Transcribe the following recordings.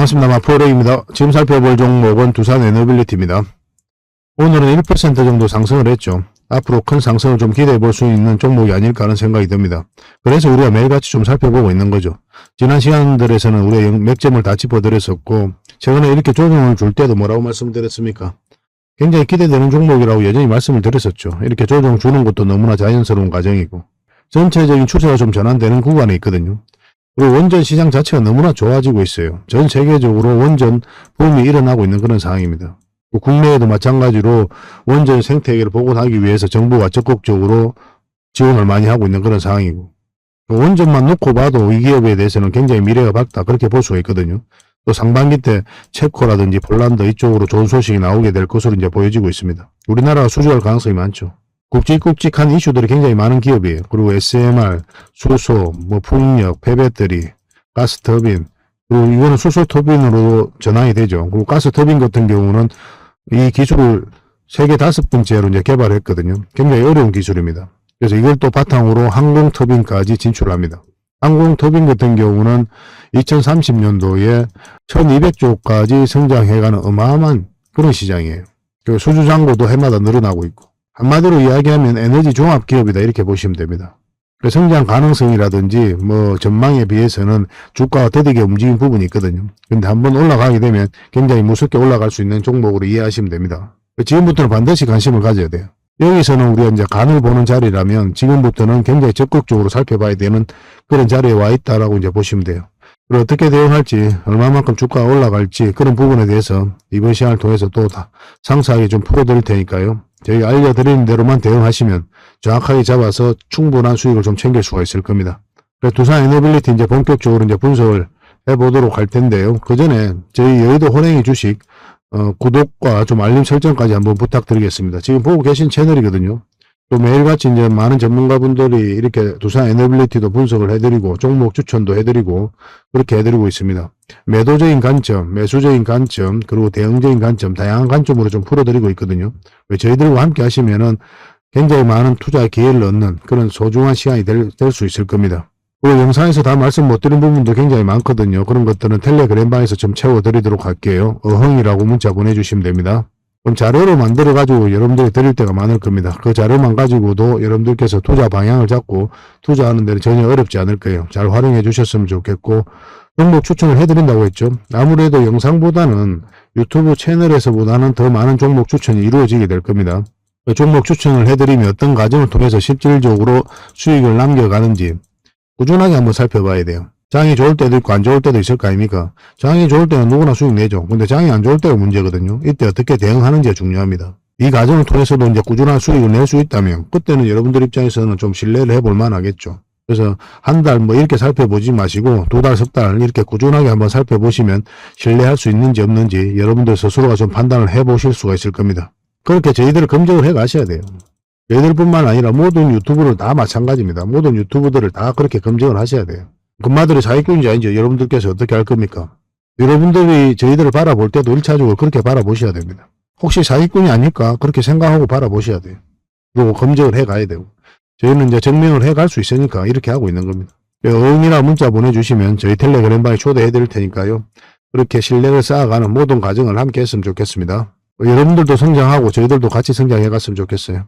반갑습니다. 마포레입니다. 지금 살펴볼 종목은 두산에너빌리티입니다. 오늘은 1% 정도 상승을 했죠. 앞으로 큰 상승을 좀 기대해 볼 수 있는 종목이 아닐까 하는 생각이 듭니다. 그래서 우리가 매일같이 좀 살펴보고 있는 거죠. 지난 시간들에서는 우리가 맥점을 다 짚어드렸었고, 최근에 이렇게 조정을 줄 때도 뭐라고 말씀드렸습니까? 굉장히 기대되는 종목이라고 여전히 말씀을 드렸었죠. 이렇게 조정 주는 것도 너무나 자연스러운 과정이고, 전체적인 추세가 좀 전환되는 구간에 있거든요. 그리고 원전 시장 자체가 너무나 좋아지고 있어요. 전 세계적으로 원전 붐이 일어나고 있는 그런 상황입니다. 국내에도 마찬가지로 원전 생태계를 복원하기 위해서 정부가 적극적으로 지원을 많이 하고 있는 그런 상황이고, 원전만 놓고 봐도 이 기업에 대해서는 굉장히 미래가 밝다, 그렇게 볼 수가 있거든요. 또 상반기 때 체코라든지 폴란드 이쪽으로 좋은 소식이 나오게 될 것으로 이제 보여지고 있습니다. 우리나라가 수주할 가능성이 많죠. 굵직굵직한 이슈들이 굉장히 많은 기업이에요. 그리고 SMR, 수소, 풍력, 폐배터리, 가스터빈, 그리고 이거는 수소 터빈으로 전환이 되죠. 그리고 가스터빈 같은 경우는 이 기술을 세계 5번째로 이제 개발했거든요. 굉장히 어려운 기술입니다. 그래서 이걸 또 바탕으로 항공 터빈까지 진출합니다. 항공 터빈 같은 경우는 2030년도에 1200조까지 성장해가는 어마어마한 그런 시장이에요. 그리고 수주 잔고도 해마다 늘어나고 있고, 한마디로 이야기하면 에너지 종합 기업이다, 이렇게 보시면 됩니다. 성장 가능성이라든지 전망에 비해서는 주가가 더디게 움직인 부분이 있거든요. 근데 한번 올라가게 되면 굉장히 무섭게 올라갈 수 있는 종목으로 이해하시면 됩니다. 지금부터는 반드시 관심을 가져야 돼요. 여기서는 우리가 이제 간을 보는 자리라면 지금부터는 굉장히 적극적으로 살펴봐야 되는 그런 자리에 와 있다라고 이제 보시면 돼요. 그리고 어떻게 대응할지, 얼마만큼 주가가 올라갈지, 그런 부분에 대해서 이번 시간을 통해서 또 상세하게 좀 풀어드릴 테니까요. 저희가 알려드리는 대로만 대응하시면 정확하게 잡아서 충분한 수익을 좀 챙길 수가 있을 겁니다. 그래서 두산에너빌리티 이제 본격적으로 이제 분석을 해보도록 할 텐데요. 그 전에 저희 여의도 호랭이 주식 구독과 좀 알림 설정까지 한번 부탁드리겠습니다. 지금 보고 계신 채널이거든요. 또 매일같이 이제 많은 전문가분들이 이렇게 두산에너빌리티도 분석을 해드리고 종목 추천도 해드리고 그렇게 해드리고 있습니다. 매도적인 관점, 매수적인 관점, 그리고 대응적인 관점, 다양한 관점으로 좀 풀어드리고 있거든요. 저희들과 함께 하시면은 굉장히 많은 투자 기회를 얻는 그런 소중한 시간이 될 수 있을 겁니다. 그리고 영상에서 다 말씀 못 드린 부분도 굉장히 많거든요. 그런 것들은 텔레그램방에서 좀 채워드리도록 할게요. 어흥이라고 문자 보내주시면 됩니다. 그럼 자료로 만들어가지고 여러분들이 드릴 때가 많을 겁니다. 그 자료만 가지고도 여러분들께서 투자 방향을 잡고 투자하는 데는 전혀 어렵지 않을 거예요. 잘 활용해 주셨으면 좋겠고, 종목 추천을 해드린다고 했죠. 아무래도 영상보다는 유튜브 채널에서보다는 더 많은 종목 추천이 이루어지게 될 겁니다. 그 종목 추천을 해드리면 어떤 과정을 통해서 실질적으로 수익을 남겨가는지 꾸준하게 한번 살펴봐야 돼요. 장이 좋을 때도 있고 안 좋을 때도 있을 거 아닙니까? 장이 좋을 때는 누구나 수익 내죠. 근데 장이 안 좋을 때가 문제거든요. 이때 어떻게 대응하는지가 중요합니다. 이 과정을 통해서도 이제 꾸준한 수익을 낼 수 있다면 그때는 여러분들 입장에서는 좀 신뢰를 해볼 만하겠죠. 그래서 한 달 이렇게 살펴보지 마시고 2달, 3달 이렇게 꾸준하게 한번 살펴보시면 신뢰할 수 있는지 없는지 여러분들 스스로가 좀 판단을 해보실 수가 있을 겁니다. 그렇게 저희들을 검증을 해 가셔야 돼요. 저희들뿐만 아니라 모든 유튜브를 다 마찬가지입니다. 모든 유튜브들을 다 그렇게 검증을 하셔야 돼요. 금마들이 사기꾼인지 아닌지 여러분들께서 어떻게 할 겁니까? 여러분들이 저희들을 바라볼 때도 1차적으로 그렇게 바라보셔야 됩니다. 혹시 사기꾼이 아닐까? 그렇게 생각하고 바라보셔야 돼요. 그리고 검증을 해 가야 되고. 저희는 이제 증명을 해 갈 수 있으니까 이렇게 하고 있는 겁니다. 응이나 문자 보내주시면 저희 텔레그램방에 초대해 드릴 테니까요. 그렇게 신뢰를 쌓아가는 모든 과정을 함께 했으면 좋겠습니다. 여러분들도 성장하고 저희들도 같이 성장해 갔으면 좋겠어요.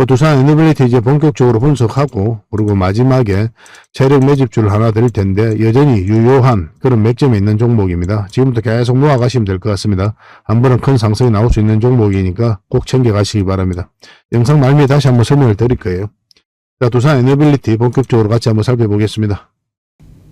두산에너빌리티 이제 본격적으로 분석하고, 그리고 마지막에 세력 매집주를 하나 드릴 텐데 여전히 유효한 그런 맥점에 있는 종목입니다. 지금부터 계속 모아가시면 될 것 같습니다. 한 번은 큰 상승이 나올 수 있는 종목이니까 꼭 챙겨가시기 바랍니다. 영상 말미에 다시 한번 설명을 드릴 거예요. 자, 두산에너빌리티 본격적으로 같이 한번 살펴보겠습니다.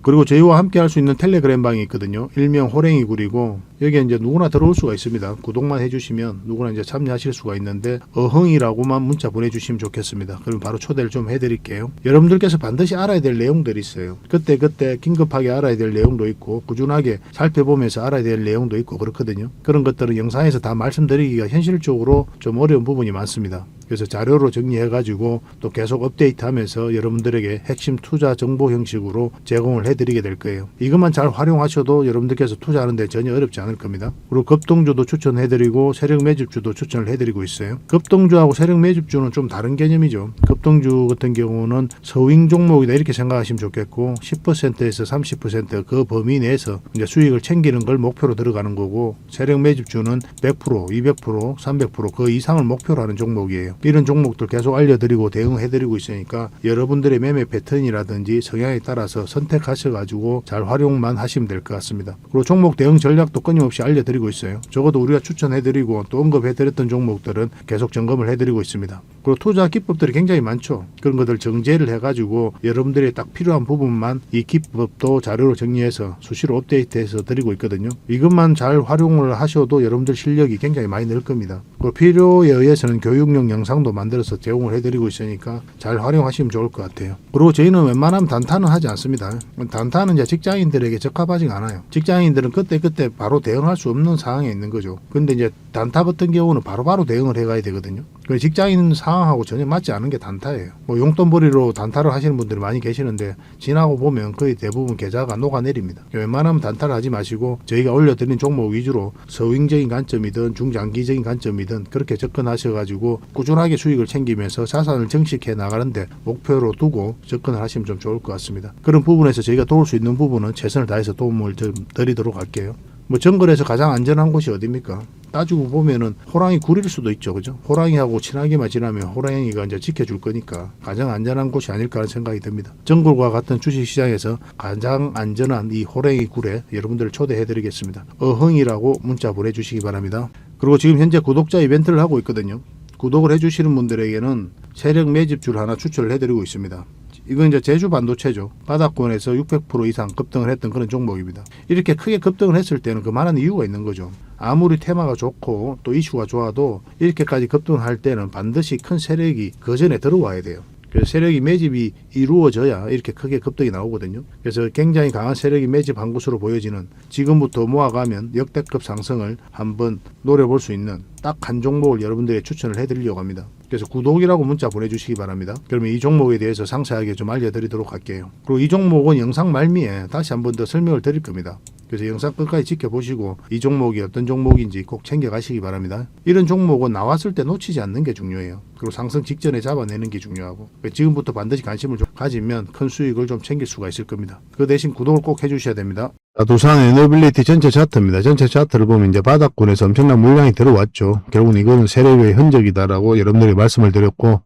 그리고 저희와 함께 할 수 있는 텔레그램방이 있거든요. 일명 호랭이굴이고, 여기에 이제 누구나 들어올 수가 있습니다. 구독만 해주시면 누구나 이제 참여하실 수가 있는데, 어흥이라고만 문자 보내주시면 좋겠습니다. 그럼 바로 초대를 좀 해드릴게요. 여러분들께서 반드시 알아야 될 내용들이 있어요. 그때 긴급하게 알아야 될 내용도 있고, 꾸준하게 살펴보면서 알아야 될 내용도 있고 그렇거든요. 그런 것들은 영상에서 다 말씀드리기가 현실적으로 좀 어려운 부분이 많습니다. 그래서 자료로 정리해가지고 또 계속 업데이트하면서 여러분들에게 핵심 투자 정보 형식으로 제공을 해드리게 될 거예요. 이것만 잘 활용하셔도 여러분들께서 투자하는데 전혀 어렵지 않을 겁니다. 그리고 급등주도 추천해드리고 세력 매집주도 추천을 해드리고 있어요. 급등주하고 세력 매집주는 좀 다른 개념이죠. 급등주 같은 경우는 서윙 종목이다 이렇게 생각하시면 좋겠고 10%에서 30% 범위 내에서 이제 수익을 챙기는 걸 목표로 들어가는 거고 세력 매집주는 100%, 200%, 300%그 이상을 목표로 하는 종목이에요. 이런 종목들 계속 알려드리고 대응해드리고 있으니까 여러분들의 매매 패턴이라든지 성향에 따라서 선택하셔가지고 잘 활용만 하시면 될 것 같습니다. 그리고 종목 대응 전략도 끊임없이 알려드리고 있어요. 적어도 우리가 추천해드리고 또 언급해드렸던 종목들은 계속 점검을 해드리고 있습니다. 그리고 투자 기법들이 굉장히 많죠. 그런 것들 정제를 해가지고 여러분들이 딱 필요한 부분만 이 기법도 자료로 정리해서 수시로 업데이트해서 드리고 있거든요. 이것만 잘 활용을 하셔도 여러분들 실력이 굉장히 많이 늘 겁니다. 그리고 필요에 의해서는 교육용 영상도 만들어서 제공을 해드리고 있으니까 잘 활용하시면 좋을 것 같아요. 그리고 저희는 웬만하면 단타는 하지 않습니다. 단타는 이제 직장인들에게 적합하지가 않아요. 직장인들은 그때 바로 대응할 수 없는 상황에 있는 거죠. 근데 이제 단타 같은 경우는 바로바로 대응을 해가야 되거든요. 직장인 상황하고 전혀 맞지 않은 게 단타예요. 뭐 용돈벌이로 단타를 하시는 분들이 많이 계시는데 지나고 보면 거의 대부분 계좌가 녹아내립니다. 웬만하면 단타를 하지 마시고 저희가 올려드린 종목 위주로 서윙적인 관점이든 중장기적인 관점이든 그렇게 접근하셔가지고 꾸준하게 수익을 챙기면서 자산을 정식해 나가는데 목표로 두고 접근을 하시면 좀 좋을 것 같습니다. 그런 부분에서 저희가 도울 수 있는 부분은 최선을 다해서 도움을 좀 드리도록 할게요. 뭐 정글에서 가장 안전한 곳이 어디입니까? 따지고 보면은 호랑이 굴일 수도 있죠. 그죠? 호랑이하고 친하게만 지나면 호랑이가 이제 지켜줄 거니까 가장 안전한 곳이 아닐까 하는 생각이 듭니다. 정글과 같은 주식시장에서 가장 안전한 이 호랑이 굴에 여러분들을 초대해 드리겠습니다. 어흥이라고 문자 보내주시기 바랍니다. 그리고 지금 현재 구독자 이벤트를 하고 있거든요. 구독을 해주시는 분들에게는 세력 매집주를 하나 추천을 해드리고 있습니다. 이건 이제 제주 반도체죠. 바닥권에서 600% 이상 급등을 했던 그런 종목입니다. 이렇게 크게 급등을 했을 때는 그만한 이유가 있는 거죠. 아무리 테마가 좋고 또 이슈가 좋아도 이렇게까지 급등을 할 때는 반드시 큰 세력이 그 전에 들어와야 돼요. 그래서 세력이 매집이 이루어져야 이렇게 크게 급등이 나오거든요. 그래서 굉장히 강한 세력이 매집한 것으로 보여지는 지금부터 모아가면 역대급 상승을 한번 노려볼 수 있는 딱 한 종목을 여러분들에게 추천을 해드리려고 합니다. 그래서 구독이라고 문자 보내주시기 바랍니다. 그러면 이 종목에 대해서 상세하게 좀 알려드리도록 할게요. 그리고 이 종목은 영상 말미에 다시 한번 더 설명을 드릴 겁니다. 그래서 영상 끝까지 지켜보시고 이 종목이 어떤 종목인지 꼭 챙겨가시기 바랍니다. 이런 종목은 나왔을 때 놓치지 않는 게 중요해요. 그리고 상승 직전에 잡아내는 게 중요하고 지금부터 반드시 관심을 좀 가지면 큰 수익을 좀 챙길 수가 있을 겁니다. 그 대신 구독을 꼭 해주셔야 됩니다. 두산 에너빌리티 전체 차트입니다. 전체 차트를 보면 이제 바닥권에서 엄청난 물량이 들어왔죠. 결국은 이거는 세력의 흔적이다라고 여러분들이 말씀을 드렸고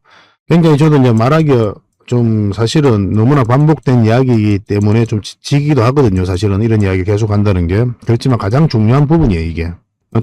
굉장히 저도 이제 말하기가 좀 사실은 너무나 반복된 이야기이기 때문에 좀 지기도 하거든요. 사실은 이런 이야기 계속 한다는 게. 그렇지만 가장 중요한 부분이에요. 이게.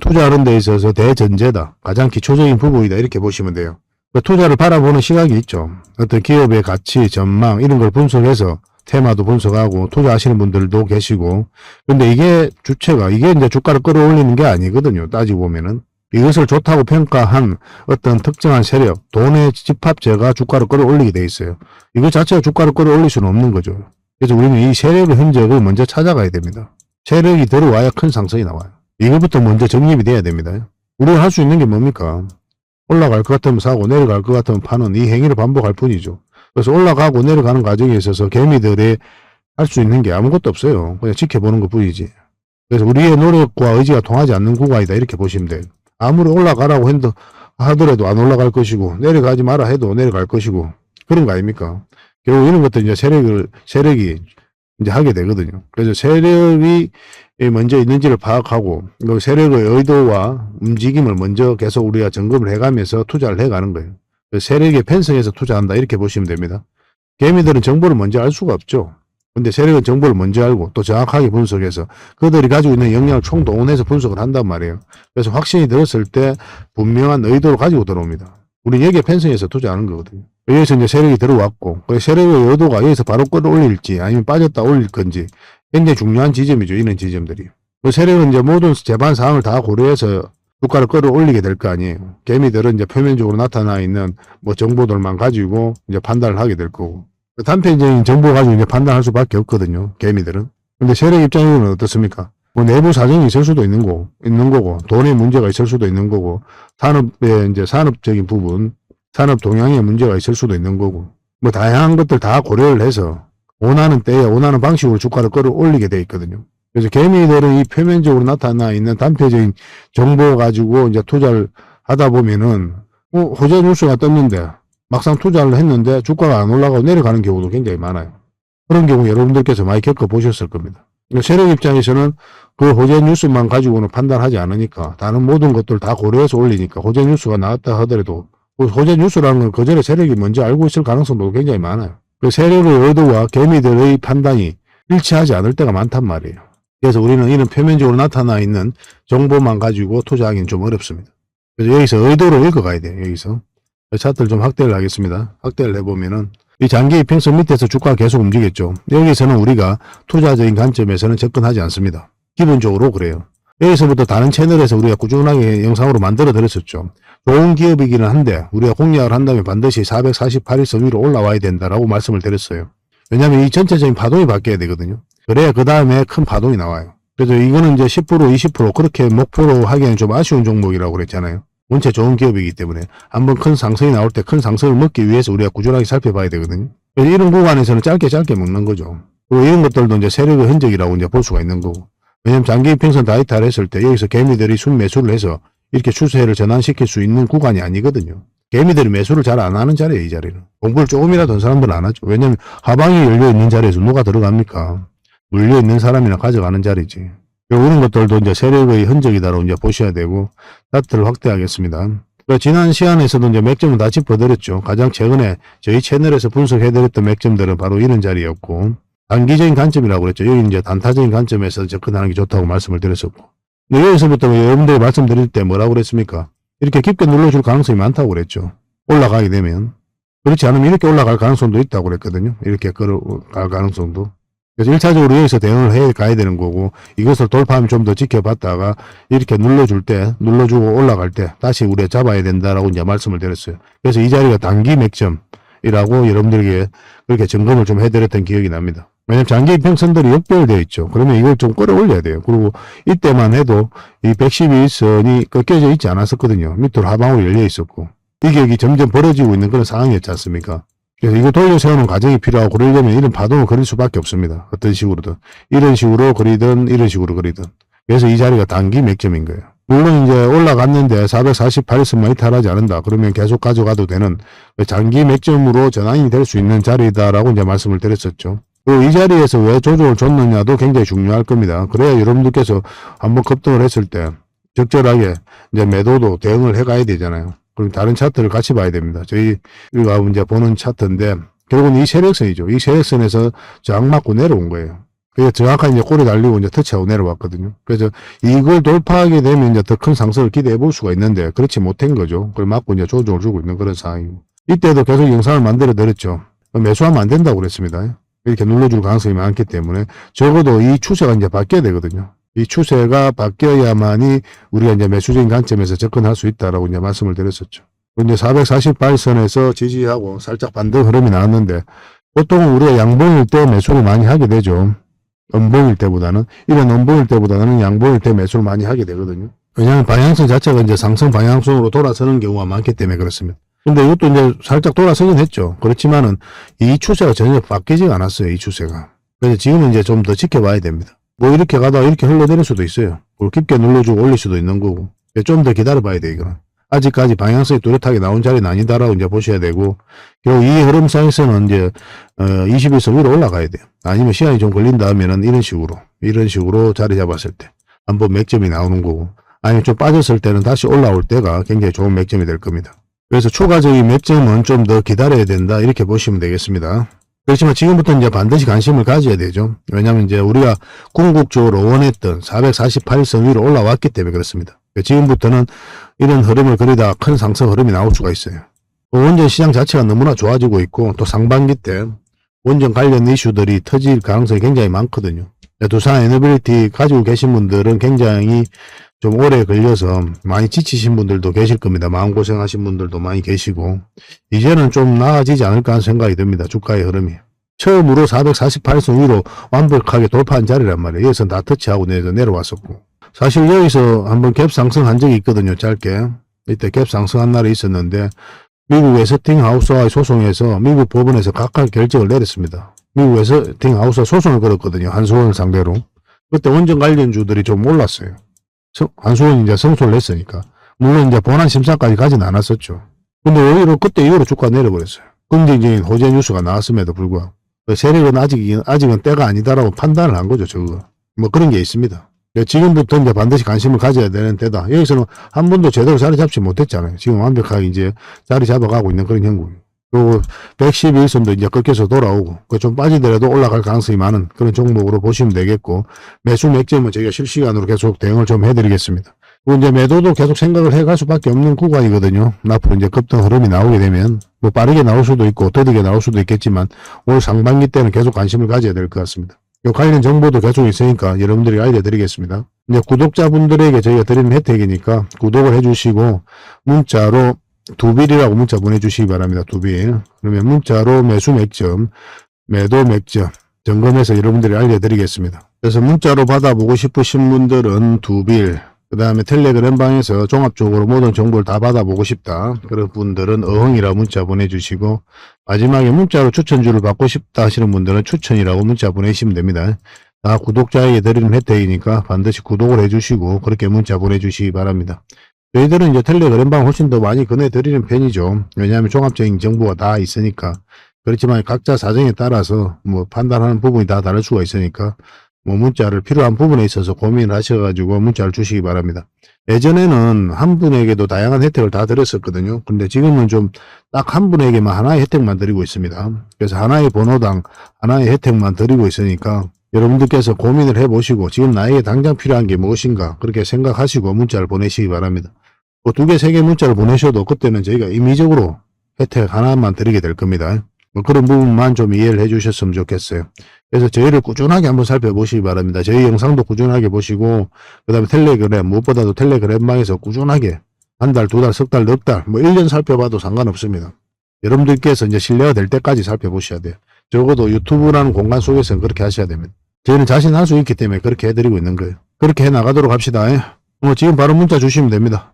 투자하는 데 있어서 대전제다. 가장 기초적인 부분이다. 이렇게 보시면 돼요. 투자를 바라보는 시각이 있죠. 어떤 기업의 가치, 전망 이런 걸 분석해서 테마도 분석하고 투자하시는 분들도 계시고 근데 이게 주체가 이게 이제 주가를 끌어올리는 게 아니거든요. 따지고 보면은. 이것을 좋다고 평가한 어떤 특정한 세력, 돈의 집합체가 주가를 끌어올리게 돼 있어요. 이거 자체가 주가를 끌어올릴 수는 없는 거죠. 그래서 우리는 이 세력의 흔적을 먼저 찾아가야 됩니다. 세력이 들어와야 큰 상승이 나와요. 이것부터 먼저 정립이 돼야 됩니다. 우리가 할 수 있는 게 뭡니까? 올라갈 것 같으면 사고 내려갈 것 같으면 파는 이 행위를 반복할 뿐이죠. 그래서 올라가고 내려가는 과정에 있어서 개미들이 할 수 있는 게 아무것도 없어요. 그냥 지켜보는 것 뿐이지. 그래서 우리의 노력과 의지가 통하지 않는 구간이다 이렇게 보시면 돼요. 아무리 올라가라고 하더라도 안 올라갈 것이고 내려가지 마라 해도 내려갈 것이고 그런 거 아닙니까? 결국 이런 것들 이제 세력이 이제 하게 되거든요. 그래서 세력이 먼저 있는지를 파악하고 그 세력의 의도와 움직임을 먼저 계속 우리가 점검을 해가면서 투자를 해가는 거예요. 세력에 편성해서 투자한다 이렇게 보시면 됩니다. 개미들은 정보를 먼저 알 수가 없죠. 근데 세력은 정보를 먼저 알고 또 정확하게 분석해서 그들이 가지고 있는 역량을 총동원해서 분석을 한단 말이에요. 그래서 확신이 들었을 때 분명한 의도를 가지고 들어옵니다. 우리 여기에 편성해서 투자하는 거거든요. 여기서 이제 세력이 들어왔고 그 세력의 의도가 여기서 바로 끌어올릴지 아니면 빠졌다 올릴 건지 굉장히 중요한 지점이죠. 이런 지점들이. 그 세력은 이제 모든 재반 사항을 다 고려해서 주가를 끌어올리게 될 거 아니에요. 개미들은 이제 표면적으로 나타나 있는 뭐 정보들만 가지고 이제 판단을 하게 될 거고. 단편적인 정보 가지고 이제 판단할 수밖에 없거든요. 개미들은. 근데 세력 입장에서는 어떻습니까? 뭐 내부 사정이 있을 수도 있는 거고, 돈의 문제가 있을 수도 있는 거고, 산업의 이제 산업적인 부분, 산업 동향의 문제가 있을 수도 있는 거고, 뭐 다양한 것들 다 고려를 해서 원하는 때에 원하는 방식으로 주가를 끌어올리게 돼 있거든요. 그래서 개미들은 이 표면적으로 나타나 있는 단편적인 정보 가지고 이제 투자를 하다 보면은, 호재 뉴스가 떴는데, 막상 투자를 했는데 주가가 안 올라가고 내려가는 경우도 굉장히 많아요. 그런 경우 여러분들께서 많이 겪어보셨을 겁니다. 세력 입장에서는 그 호재 뉴스만 가지고는 판단하지 않으니까 다른 모든 것들 다 고려해서 올리니까 호재 뉴스가 나왔다 하더라도 호재 뉴스라는 건 그전에 세력이 먼저 알고 있을 가능성도 굉장히 많아요. 그 세력의 의도와 개미들의 판단이 일치하지 않을 때가 많단 말이에요. 그래서 우리는 이런 표면적으로 나타나 있는 정보만 가지고 투자하기는 좀 어렵습니다. 그래서 여기서 의도를 읽어가야 돼요. 여기서 차트를 좀 확대를 하겠습니다. 확대를 해보면은 이 장기 이평선 밑에서 주가가 계속 움직였죠. 여기서는 우리가 투자적인 관점에서는 접근하지 않습니다. 기본적으로 그래요. 여기서부터 다른 채널에서 우리가 꾸준하게 영상으로 만들어 드렸었죠. 좋은 기업이기는 한데 우리가 공략을 한다면 반드시 448일선 위로 올라와야 된다라고 말씀을 드렸어요. 왜냐하면 이 전체적인 파동이 바뀌어야 되거든요. 그래야 그 다음에 큰 파동이 나와요. 그래서 이거는 이제 10% 20% 그렇게 목표로 하기에는 좀 아쉬운 종목이라고 그랬잖아요. 원체 좋은 기업이기 때문에 한번 큰 상승이 나올 때 큰 상승을 먹기 위해서 우리가 꾸준하게 살펴봐야 되거든요. 그래서 이런 구간에서는 짧게 먹는 거죠. 그리고 이런 것들도 이제 세력의 흔적이라고 이제 볼 수가 있는 거고. 왜냐면 장기 이평선 다 이탈을 했을 때 여기서 개미들이 순매수를 해서 이렇게 추세를 전환시킬 수 있는 구간이 아니거든요. 개미들이 매수를 잘 안 하는 자리예요, 이 자리는. 공부를 조금이라도 한 사람들은 안 하죠. 왜냐면 하방이 열려 있는 자리에서 누가 들어갑니까? 물려 있는 사람이나 가져가는 자리지. 이런 것들도 이제 세력의 흔적이다라고 이제 보셔야 되고, 차트를 확대하겠습니다. 그러니까 지난 시간에서도 이제 맥점은 다 짚어드렸죠. 가장 최근에 저희 채널에서 분석해드렸던 맥점들은 바로 이런 자리였고, 단기적인 관점이라고 그랬죠. 여기 이제 단타적인 관점에서 접근하는 게 좋다고 말씀을 드렸었고. 근데 여기서부터 여러분들이 말씀드릴 때 뭐라고 그랬습니까? 이렇게 깊게 눌러줄 가능성이 많다고 그랬죠. 올라가게 되면. 그렇지 않으면 이렇게 올라갈 가능성도 있다고 그랬거든요. 이렇게 걸어갈 가능성도. 그래서 1차적으로 여기서 대응을 해 가야 되는 거고, 이것을 돌파하면 좀 더 지켜봤다가 이렇게 눌러주고 올라갈 때 다시 우리가 잡아야 된다라고 이제 말씀을 드렸어요. 그래서 이 자리가 단기 맥점이라고 여러분들에게 그렇게 점검을 좀 해드렸던 기억이 납니다. 왜냐면 장기 이평선들이 역별되어 있죠. 그러면 이걸 좀 끌어올려야 돼요. 그리고 이때만 해도 이 112선이 꺾여져 있지 않았었거든요. 밑으로 하방으로 열려 있었고. 이게 여기 점점 벌어지고 있는 그런 상황이었지 않습니까? 그래서 이거 돌려 세우는 과정이 필요하고 그러려면 이런 파동을 그릴 수밖에 없습니다. 어떤 식으로든. 이런 식으로 그리든 이런 식으로 그리든. 그래서 이 자리가 단기 맥점인 거예요. 물론 이제 올라갔는데 448선만 이탈하지 않는다. 그러면 계속 가져가도 되는 장기 맥점으로 전환이 될 수 있는 자리다라고 이제 말씀을 드렸었죠. 그리고 이 자리에서 왜 조정을 줬느냐도 굉장히 중요할 겁니다. 그래야 여러분들께서 한번 급등을 했을 때 적절하게 이제 매도도 대응을 해가야 되잖아요. 그럼 다른 차트를 같이 봐야 됩니다. 저희가 이제 보는 차트인데 결국은 이 세력선이죠. 이 세력선에서 저항 맞고 내려온 거예요. 그래서 정확하게 이제 꼬리 달리고 이제 터치하고 내려왔거든요. 그래서 이걸 돌파하게 되면 이제 더 큰 상승을 기대해 볼 수가 있는데 그렇지 못한 거죠. 그걸 맞고 이제 조정을 주고 있는 그런 상황이고. 이때도 계속 영상을 만들어 드렸죠. 매수하면 안 된다고 그랬습니다. 이렇게 눌러줄 가능성이 많기 때문에 적어도 이 추세가 이제 바뀌어야 되거든요. 이 추세가 바뀌어야만이 우리가 이제 매수적인 관점에서 접근할 수 있다라고 이제 말씀을 드렸었죠. 이제 448선에서 지지하고 살짝 반등 흐름이 나왔는데 보통은 우리가 양봉일 때 매수를 많이 하게 되죠. 음봉일 때보다는 이런 음봉일 때보다는 양봉일 때 매수를 많이 하게 되거든요. 왜냐하면 방향성 자체가 이제 상승 방향성으로 돌아서는 경우가 많기 때문에 그렇습니다. 근데 이것도 이제 살짝 돌아서긴 했죠. 그렇지만은 이 추세가 전혀 바뀌지가 않았어요. 이 추세가. 그래서 지금은 이제 좀 더 지켜봐야 됩니다. 뭐 이렇게 가다가 이렇게 흘러내릴 수도 있어요. 그걸 깊게 눌러주고 올릴 수도 있는 거고. 좀 더 기다려봐야 돼요. 이거는. 아직까지 방향성이 뚜렷하게 나온 자리는 아니다라고 이제 보셔야 되고, 결국 이 흐름상에서는 이제 21선 위로 올라가야 돼요. 아니면 시간이 좀 걸린다 하면은 이런 식으로 자리 잡았을 때 한번 맥점이 나오는 거고, 아니면 좀 빠졌을 때는 다시 올라올 때가 굉장히 좋은 맥점이 될 겁니다. 그래서 추가적인 맥점은 좀 더 기다려야 된다 이렇게 보시면 되겠습니다. 그렇지만 지금부터 이제 반드시 관심을 가져야 되죠. 왜냐하면 이제 우리가 궁극적으로 원했던 448선 위로 올라왔기 때문에 그렇습니다. 지금부터는 이런 흐름을 그리다 큰 상승 흐름이 나올 수가 있어요. 원전 시장 자체가 너무나 좋아지고 있고 또 상반기 때 원전 관련 이슈들이 터질 가능성이 굉장히 많거든요. 두산 에너빌리티 가지고 계신 분들은 굉장히 좀 오래 걸려서 많이 지치신 분들도 계실 겁니다. 마음고생하신 분들도 많이 계시고 이제는 좀 나아지지 않을까 하는 생각이 듭니다. 주가의 흐름이. 처음으로 448선 위로 완벽하게 돌파한 자리란 말이에요. 여기서 다 터치하고 내려왔었고. 사실 여기서 한번 갭 상승한 적이 있거든요. 짧게. 이때 갭 상승한 날이 있었는데 미국 웨스팅하우스와의 소송에서 미국 법원에서 각각 결정을 내렸습니다. 미국 웨스팅하우스가 소송을 걸었거든요. 한수원을 상대로. 그때 원전 관련주들이 좀 올랐어요. 한수원이 이제 승소를 했으니까. 물론 이제 본안 심사까지 가진 않았었죠. 근데 오히려 그때 이후로 주가 내려버렸어요. 긍정적인 호재 뉴스가 나왔음에도 불구하고. 세력은 아직은 때가 아니다라고 판단을 한 거죠, 저거. 뭐 그런 게 있습니다. 지금부터 이제 반드시 관심을 가져야 되는 때다. 여기서는 한 번도 제대로 자리 잡지 못했잖아요. 지금 완벽하게 이제 자리 잡아가고 있는 그런 형국이에요. 그리고 111선도 이제 꺾여서 돌아오고, 좀 빠지더라도 올라갈 가능성이 많은 그런 종목으로 보시면 되겠고, 매수 맥점은 저희가 실시간으로 계속 대응을 좀 해드리겠습니다. 그리고 이제 매도도 계속 생각을 해갈 수밖에 없는 구간이거든요. 앞으로 이제 급등 흐름이 나오게 되면, 뭐 빠르게 나올 수도 있고, 더디게 나올 수도 있겠지만, 올 상반기 때는 계속 관심을 가져야 될 것 같습니다. 이 관련 정보도 계속 있으니까 여러분들이 알려드리겠습니다. 이제 구독자분들에게 저희가 드리는 혜택이니까 구독을 해주시고, 문자로 두빌이라고 문자 보내주시기 바랍니다. 두빌. 그러면 문자로 매수 맥점, 매도 맥점 점검해서 여러분들이 알려드리겠습니다. 그래서 문자로 받아보고 싶으신 분들은 두빌, 그 다음에 텔레그램 방에서 종합적으로 모든 정보를 다 받아보고 싶다. 그런 분들은 어흥이라고 문자 보내주시고, 마지막에 문자로 추천주를 받고 싶다 하시는 분들은 추천이라고 문자 보내시면 됩니다. 다 구독자에게 드리는 혜택이니까 반드시 구독을 해주시고 그렇게 문자 보내주시기 바랍니다. 저희들은 이제 텔레그램방 훨씬 더 많이 권해드리는 편이죠. 왜냐하면 종합적인 정보가 다 있으니까. 그렇지만 각자 사정에 따라서 뭐 판단하는 부분이 다 다를 수가 있으니까 뭐 문자를 필요한 부분에 있어서 고민을 하셔가지고 문자를 주시기 바랍니다. 예전에는 한 분에게도 다양한 혜택을 다 드렸었거든요. 근데 지금은 좀 딱 한 분에게만 하나의 혜택만 드리고 있습니다. 그래서 하나의 번호당 하나의 혜택만 드리고 있으니까 여러분들께서 고민을 해보시고 지금 나에게 당장 필요한 게 무엇인가 그렇게 생각하시고 문자를 보내시기 바랍니다. 뭐 2개, 3개 문자를 보내셔도 그때는 저희가 임의적으로 혜택 하나만 드리게 될 겁니다. 뭐 그런 부분만 좀 이해를 해 주셨으면 좋겠어요. 그래서 저희를 꾸준하게 한번 살펴보시기 바랍니다. 저희 영상도 꾸준하게 보시고, 그 다음에 텔레그램, 무엇보다도 텔레그램방에서 꾸준하게 한 달, 2달, 석 달, 넉 달, 뭐 1년 살펴봐도 상관없습니다. 여러분들께서 이제 신뢰가 될 때까지 살펴보셔야 돼요. 적어도 유튜브라는 공간 속에서는 그렇게 하셔야 됩니다. 저희는 자신할 수 있기 때문에 그렇게 해드리고 있는 거예요. 그렇게 해나가도록 합시다. 지금 바로 문자 주시면 됩니다.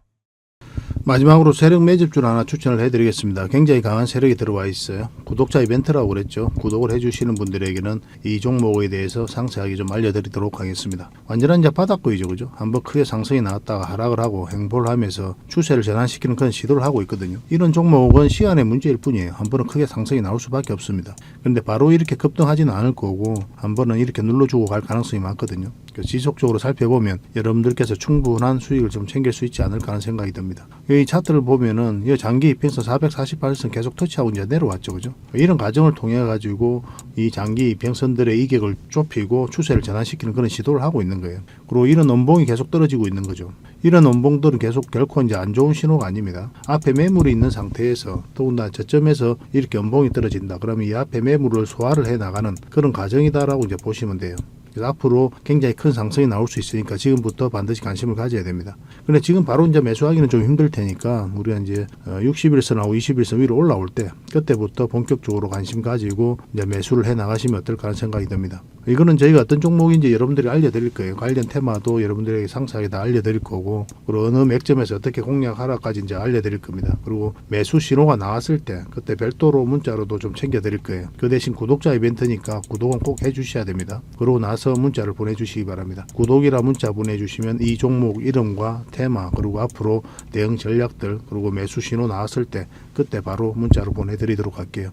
마지막으로 세력 매집주를 하나 추천을 해드리겠습니다. 굉장히 강한 세력이 들어와 있어요. 구독자 이벤트라고 그랬죠. 구독을 해주시는 분들에게는 이 종목에 대해서 상세하게 좀 알려드리도록 하겠습니다. 완전한 이제 바닥구이죠, 그죠? 한번 크게 상승이 나왔다가 하락을 하고 행보를 하면서 추세를 전환시키는 그런 시도를 하고 있거든요. 이런 종목은 시간의 문제일 뿐이에요. 한 번은 크게 상승이 나올 수밖에 없습니다. 그런데 바로 이렇게 급등하지는 않을 거고 한 번은 이렇게 눌러주고 갈 가능성이 많거든요. 지속적으로 살펴보면 여러분들께서 충분한 수익을 좀 챙길 수 있지 않을까 하는 생각이 듭니다. 이 차트를 보면은 이 장기 이평선 448선 계속 터치하고 이제 내려왔죠, 그죠? 이런 과정을 통해 가지고 이 장기 이평선들의 이격을 좁히고 추세를 전환시키는 그런 시도를 하고 있는 거예요. 그리고 이런 원봉이 계속 떨어지고 있는 거죠. 이런 원봉들은 계속 결코 이제 안 좋은 신호가 아닙니다. 앞에 매물이 있는 상태에서 더군다나 저점에서 이렇게 원봉이 떨어진다. 그러면 이 앞에 매물을 소화를 해 나가는 그런 과정이다라고 이제 보시면 돼요. 그래서 앞으로 굉장히 큰 상승이 나올 수 있으니까 지금부터 반드시 관심을 가져야 됩니다. 근데 지금 바로 이제 매수하기는 좀 힘들 테니까 우리가 이제 60일선하고 20일선 위로 올라올 때 그때부터 본격적으로 관심 가지고 이제 매수를 해 나가시면 어떨까 하는 생각이 듭니다. 이거는 저희가 어떤 종목인지 여러분들이 알려드릴 거예요. 관련 테마도 여러분들에게 상세하게 다 알려드릴 거고, 그리고 어느 맥점에서 어떻게 공략하라까지 이제 알려드릴 겁니다. 그리고 매수 신호가 나왔을 때 그때 별도로 문자로도 좀 챙겨드릴 거예요. 그 대신 구독자 이벤트니까 구독은 꼭 해주셔야 됩니다. 그러고 나서 문자를 보내주시기 바랍니다. 구독이라 문자 보내주시면 이 종목 이름과 테마 그리고 앞으로 대응 전략들 그리고 매수 신호 나왔을 때 그때 바로 문자로 보내드리도록 할게요.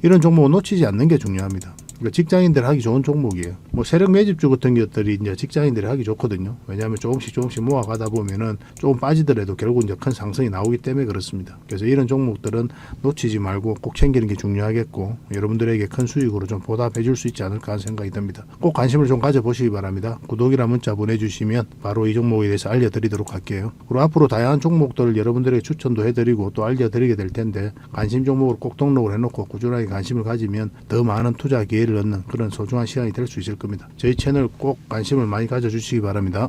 이런 종목은 놓치지 않는 게 중요합니다. 직장인들 하기 좋은 종목이에요. 뭐 세력 매집주 같은 것들이 이제 직장인들이 하기 좋거든요. 왜냐하면 조금씩 모아가다 보면은 조금 빠지더라도 결국 이제 큰 상승이 나오기 때문에 그렇습니다. 그래서 이런 종목들은 놓치지 말고 꼭 챙기는 게 중요하겠고 여러분들에게 큰 수익으로 좀 보답해 줄 수 있지 않을까 하는 생각이 듭니다. 꼭 관심을 좀 가져보시기 바랍니다. 구독이라 문자 보내주시면 바로 이 종목에 대해서 알려드리도록 할게요. 그리고 앞으로 다양한 종목들을 여러분들에게 추천도 해드리고 또 알려드리게 될 텐데 관심 종목을 꼭 등록을 해놓고 꾸준하게 관심을 가지면 더 많은 투자 기회를 얻는 그런 소중한 시간이 될 수 있을 겁니다. 저희 채널 꼭 관심을 많이 가져주시기 바랍니다.